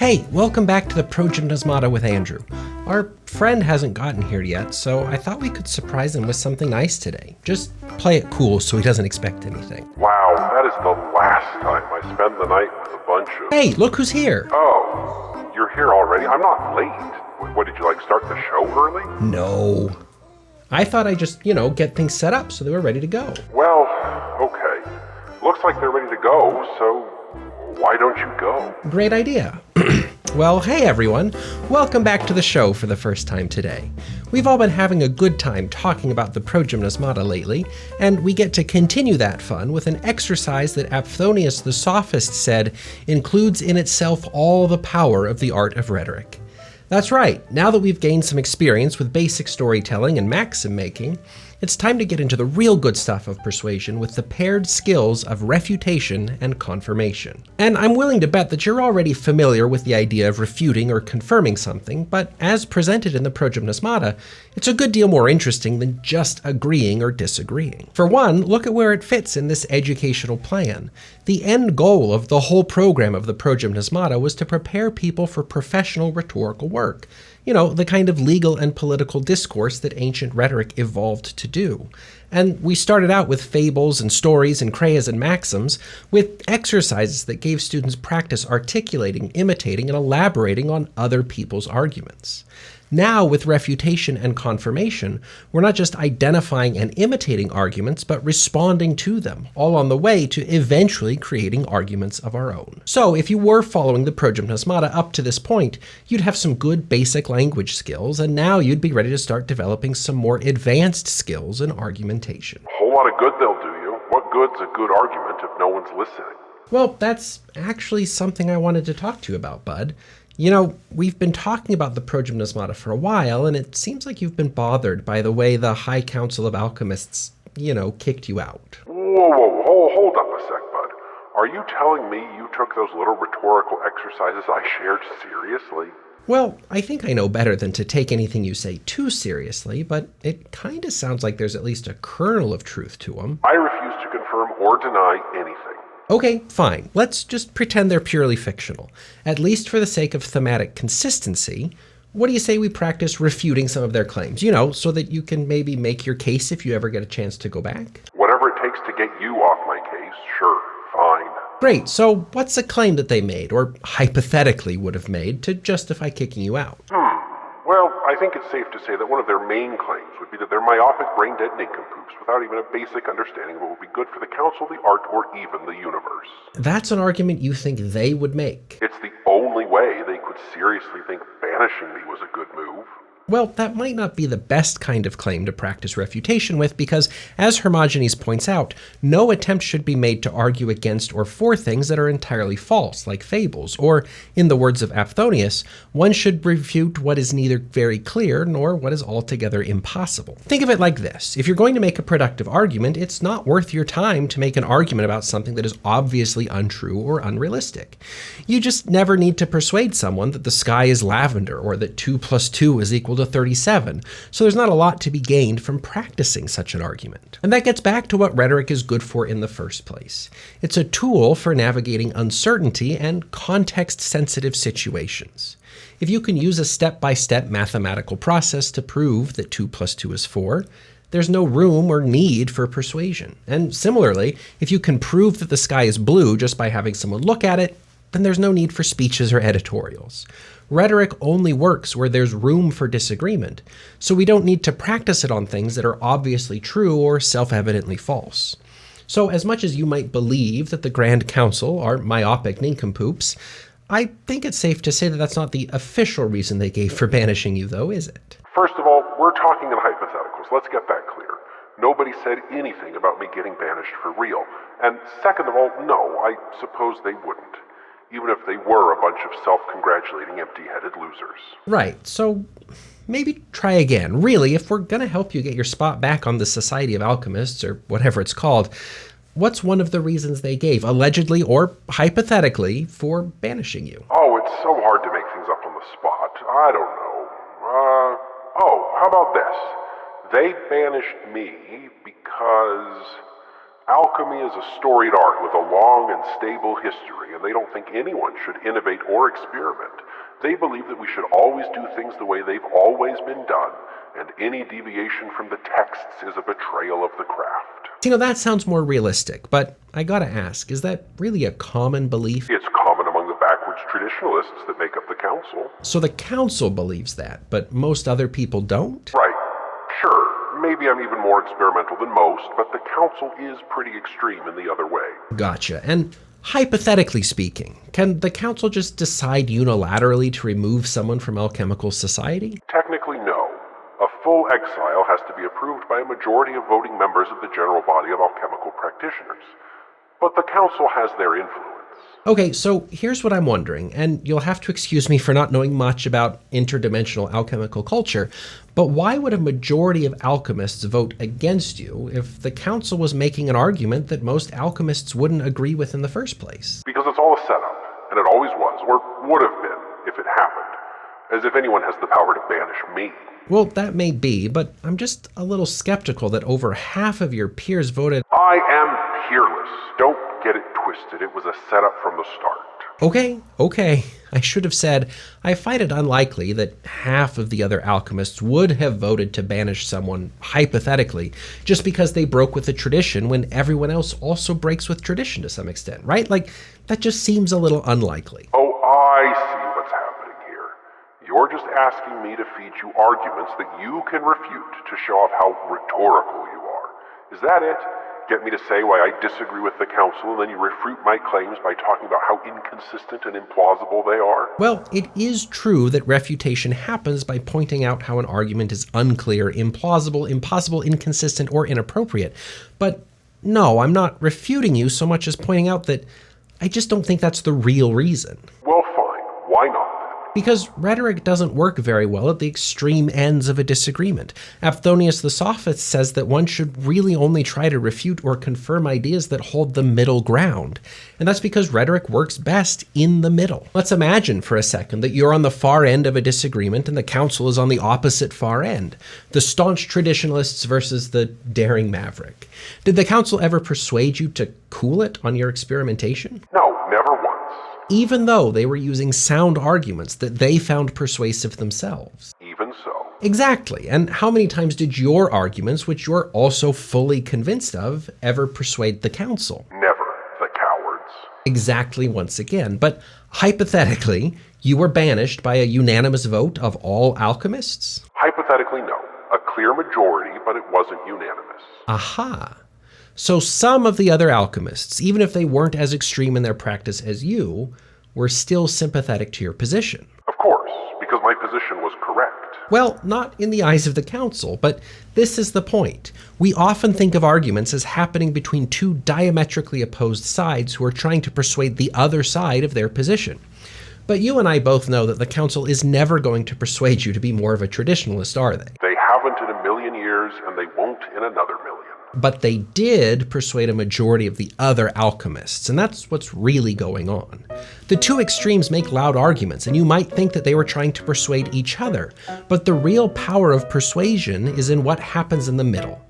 Hey, welcome back to the Progymnasmata with Andrew. Our friend hasn't gotten here yet, so I thought we could surprise him with something nice today. Just play it cool so he doesn't expect anything. Wow, that is the last time I spend the night with a bunch of... Hey, look who's here! Oh, you're here already? I'm not late. What, did you start the show early? No. I thought I'd just, get things set up so they were ready to go. Well, okay. Looks like they're ready to go, so why don't you go? Great idea. Well, hey everyone, welcome back to the show for the first time today. We've all been having a good time talking about the Progymnasmata lately, and we get to continue that fun with an exercise that Aphthonius the Sophist said includes in itself all the power of the art of rhetoric. That's right, now that we've gained some experience with basic storytelling and maxim making, it's time to get into the real good stuff of persuasion with the paired skills of refutation and confirmation. And I'm willing to bet that you're already familiar with the idea of refuting or confirming something, but as presented in the Progymnasmata, it's a good deal more interesting than just agreeing or disagreeing. For one, look at where it fits in this educational plan. The end goal of the whole program of the Progymnasmata was to prepare people for professional rhetorical work. The kind of legal and political discourse that ancient rhetoric evolved to do. And we started out with fables and stories and creyas and maxims, with exercises that gave students practice articulating, imitating, and elaborating on other people's arguments. Now, with refutation and confirmation, we're not just identifying and imitating arguments, but responding to them, all on the way to eventually creating arguments of our own. So, if you were following the Progymnasmata up to this point, you'd have some good basic language skills, and now you'd be ready to start developing some more advanced skills in argumentation. A whole lot of good they'll do you. What good's a good argument if no one's listening? Well, that's actually something I wanted to talk to you about, bud. We've been talking about the Progymnasmata for a while, and it seems like you've been bothered by the way the High Council of Alchemists, kicked you out. Whoa, hold up a sec, bud. Are you telling me you took those little rhetorical exercises I shared seriously? Well, I think I know better than to take anything you say too seriously, but it kind of sounds like there's at least a kernel of truth to them. I refuse to confirm or deny anything. Okay, fine. Let's just pretend they're purely fictional. At least for the sake of thematic consistency, what do you say we practice refuting some of their claims? So that you can maybe make your case if you ever get a chance to go back? Whatever it takes to get you off my case, sure, fine. Great, so what's a claim that they made, or hypothetically would have made, to justify kicking you out? Well, I think it's safe to say that one of their main claims would be that they're myopic, brain-dead nincompoops without even a basic understanding of what would be good for the council, the art, or even the universe. That's an argument you think they would make? It's the only way they could seriously think banishing me was a good move. Well, that might not be the best kind of claim to practice refutation with because, as Hermogenes points out, no attempt should be made to argue against or for things that are entirely false, like fables, or, in the words of Aphthonius, one should refute what is neither very clear nor what is altogether impossible. Think of it like this. If you're going to make a productive argument, it's not worth your time to make an argument about something that is obviously untrue or unrealistic. You just never need to persuade someone that the sky is lavender or that 2 + 2 is equal to 37, so there's not a lot to be gained from practicing such an argument. And that gets back to what rhetoric is good for in the first place. It's a tool for navigating uncertainty and context-sensitive situations. If you can use a step-by-step mathematical process to prove that 2 + 2 is 4, there's no room or need for persuasion. And similarly, if you can prove that the sky is blue just by having someone look at it, then there's no need for speeches or editorials. Rhetoric only works where there's room for disagreement, so we don't need to practice it on things that are obviously true or self-evidently false. So as much as you might believe that the Grand Council are myopic nincompoops, I think it's safe to say that that's not the official reason they gave for banishing you, though, is it? First of all, we're talking in hypotheticals. Let's get that clear. Nobody said anything about me getting banished for real. And second of all, no, I suppose they wouldn't. Even if they were a bunch of self-congratulating, empty-headed losers. Right, so maybe try again. Really, if we're going to help you get your spot back on the Society of Alchemists, or whatever it's called, what's one of the reasons they gave, allegedly or hypothetically, for banishing you? Oh, it's so hard to make things up on the spot. I don't know. How about this? They banished me because Alchemy is a storied art with a long and stable history, and they don't think anyone should innovate or experiment. They believe that we should always do things the way they've always been done, and any deviation from the texts is a betrayal of the craft. That sounds more realistic, but I gotta ask, is that really a common belief? It's common among the backwards traditionalists that make up the council. So the council believes that, but most other people don't? Right. Sure, maybe I'm even more experimental than most, but the council is pretty extreme in the other way. Gotcha. And hypothetically speaking, can the council just decide unilaterally to remove someone from alchemical society? Technically, no. A full exile has to be approved by a majority of voting members of the general body of alchemical practitioners. But the council has their influence. Okay, so here's what I'm wondering, and you'll have to excuse me for not knowing much about interdimensional alchemical culture, but why would a majority of alchemists vote against you if the council was making an argument that most alchemists wouldn't agree with in the first place? Because it's all a setup, and it always was, or would have been, if it happened. As if anyone has the power to banish me. Well, that may be, but I'm just a little skeptical that over half of your peers voted. I am peerless. Don't get it twisted. It was a setup from the start. Okay. I should have said, I find it unlikely that half of the other alchemists would have voted to banish someone, hypothetically, just because they broke with the tradition when everyone else also breaks with tradition to some extent, right? Like, that just seems a little unlikely. Oh, I see what's happening here. You're just asking me to feed you arguments that you can refute to show off how rhetorical you are. Is that it? Get me to say why I disagree with the council, and then you refute my claims by talking about how inconsistent and implausible they are? Well, it is true that refutation happens by pointing out how an argument is unclear, implausible, impossible, inconsistent, or inappropriate. But no, I'm not refuting you so much as pointing out that I just don't think that's the real reason. Well, fine. Why not? Because rhetoric doesn't work very well at the extreme ends of a disagreement. Aphthonius the Sophist says that one should really only try to refute or confirm ideas that hold the middle ground. And that's because rhetoric works best in the middle. Let's imagine for a second that you're on the far end of a disagreement and the council is on the opposite far end. The staunch traditionalists versus the daring maverick. Did the council ever persuade you to cool it on your experimentation? No, never once. Even though they were using sound arguments that they found persuasive themselves. Even so. Exactly. And how many times did your arguments, which you're also fully convinced of, ever persuade the council? Never, the cowards. Exactly, once again. But hypothetically, you were banished by a unanimous vote of all alchemists? Hypothetically, no. A clear majority, but it wasn't unanimous. Aha. So some of the other alchemists, even if they weren't as extreme in their practice as you, were still sympathetic to your position. Of course, because my position was correct. Well, not in the eyes of the council, but this is the point. We often think of arguments as happening between two diametrically opposed sides who are trying to persuade the other side of their position. But you and I both know that the council is never going to persuade you to be more of a traditionalist, are they? They haven't in a million years, and they won't in another million. But they did persuade a majority of the other alchemists, and that's what's really going on. The two extremes make loud arguments, and you might think that they were trying to persuade each other, but the real power of persuasion is in what happens in the middle.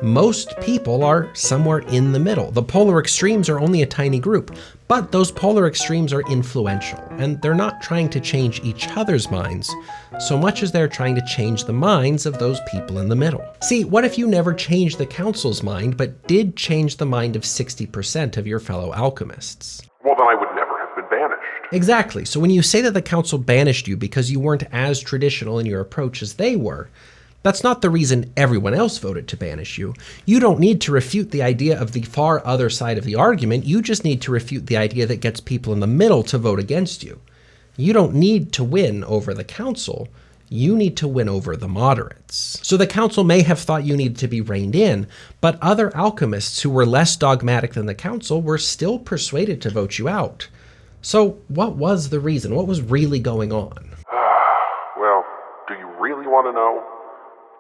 Most people are somewhere in the middle. The polar extremes are only a tiny group, but those polar extremes are influential, and they're not trying to change each other's minds so much as they're trying to change the minds of those people in the middle. See, what if you never changed the council's mind, but did change the mind of 60% of your fellow alchemists? Well, then I would never have been banished. Exactly. So when you say that the council banished you because you weren't as traditional in your approach as they were, that's not the reason everyone else voted to banish you. You don't need to refute the idea of the far other side of the argument. You just need to refute the idea that gets people in the middle to vote against you. You don't need to win over the council. You need to win over the moderates. So the council may have thought you needed to be reined in, but other alchemists who were less dogmatic than the council were still persuaded to vote you out. So what was the reason? What was really going on? Well, do you really want to know?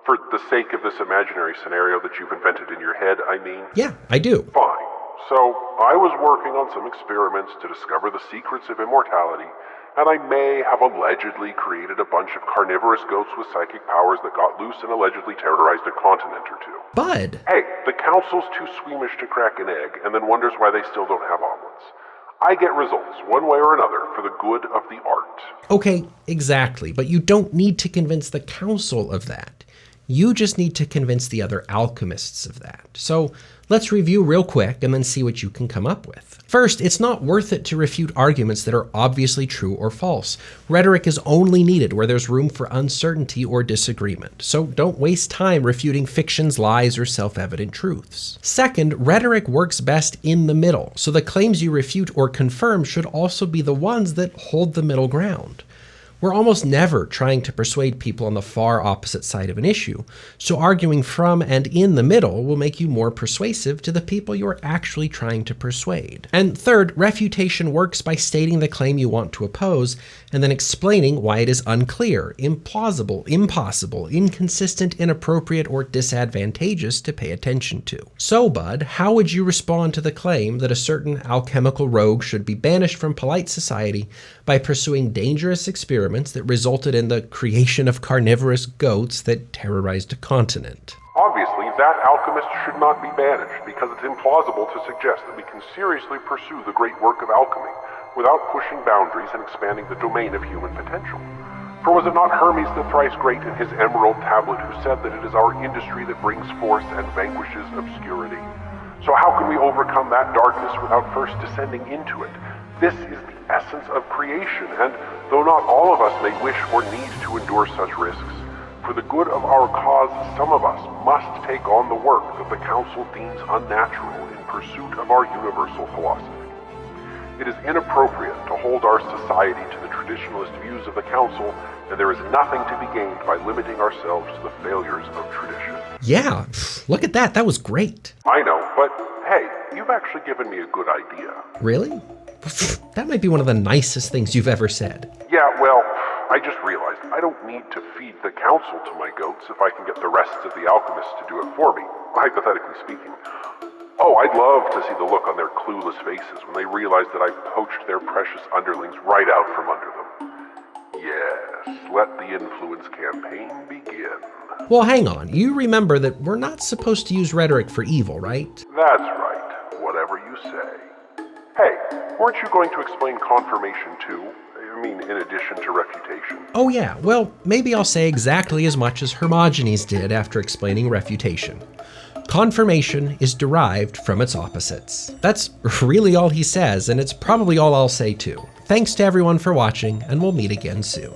For the sake of this imaginary scenario that you've invented in your head, I mean? Yeah, I do. Fine. So, I was working on some experiments to discover the secrets of immortality, And I may have allegedly created a bunch of carnivorous goats with psychic powers that got loose and allegedly terrorized a continent or two. Bud! Hey, the council's too squeamish to crack an egg and then wonders why they still don't have omelets. I get results, one way or another, for the good of the art. Okay, exactly, but you don't need to convince the council of that. You just need to convince the other alchemists of that. So let's review real quick and then see what you can come up with. First, it's not worth it to refute arguments that are obviously true or false. Rhetoric is only needed where there's room for uncertainty or disagreement. So don't waste time refuting fictions, lies, or self-evident truths. Second, rhetoric works best in the middle. So the claims you refute or confirm should also be the ones that hold the middle ground. We're almost never trying to persuade people on the far opposite side of an issue, so arguing from and in the middle will make you more persuasive to the people you're actually trying to persuade. And third, refutation works by stating the claim you want to oppose and then explaining why it is unclear, implausible, impossible, inconsistent, inappropriate, or disadvantageous to pay attention to. So, Bud, how would you respond to the claim that a certain alchemical rogue should be banished from polite society by pursuing dangerous experiments that resulted in the creation of carnivorous goats that terrorized a continent? Obviously, that alchemist should not be banished because it's implausible to suggest that we can seriously pursue the great work of alchemy without pushing boundaries and expanding the domain of human potential. For was it not Hermes the thrice great in his emerald tablet who said that it is our industry that brings force and vanquishes obscurity? So how can we overcome that darkness without first descending into it? This is the essence of creation, and though not all of us may wish or need to endure such risks, for the good of our cause, some of us must take on the work that the Council deems unnatural in pursuit of our universal philosophy. It is inappropriate to hold our society to the traditionalist views of the Council, and there is nothing to be gained by limiting ourselves to the failures of tradition. Yeah, look at that. That was great. I know, but hey, you've actually given me a good idea. Really? That might be one of the nicest things you've ever said. Yeah, well, I just realized I don't need to feed the council to my goats if I can get the rest of the alchemists to do it for me, hypothetically speaking. Oh, I'd love to see the look on their clueless faces when they realize that I've poached their precious underlings right out from under them. Yes, let the influence campaign begin. Well, hang on. You remember that we're not supposed to use rhetoric for evil, right? That's right. Whatever you say. Hey, weren't you going to explain confirmation too? I mean, in addition to refutation? Oh yeah, well, maybe I'll say exactly as much as Hermogenes did after explaining refutation. Confirmation is derived from its opposites. That's really all he says, and it's probably all I'll say too. Thanks to everyone for watching, and we'll meet again soon.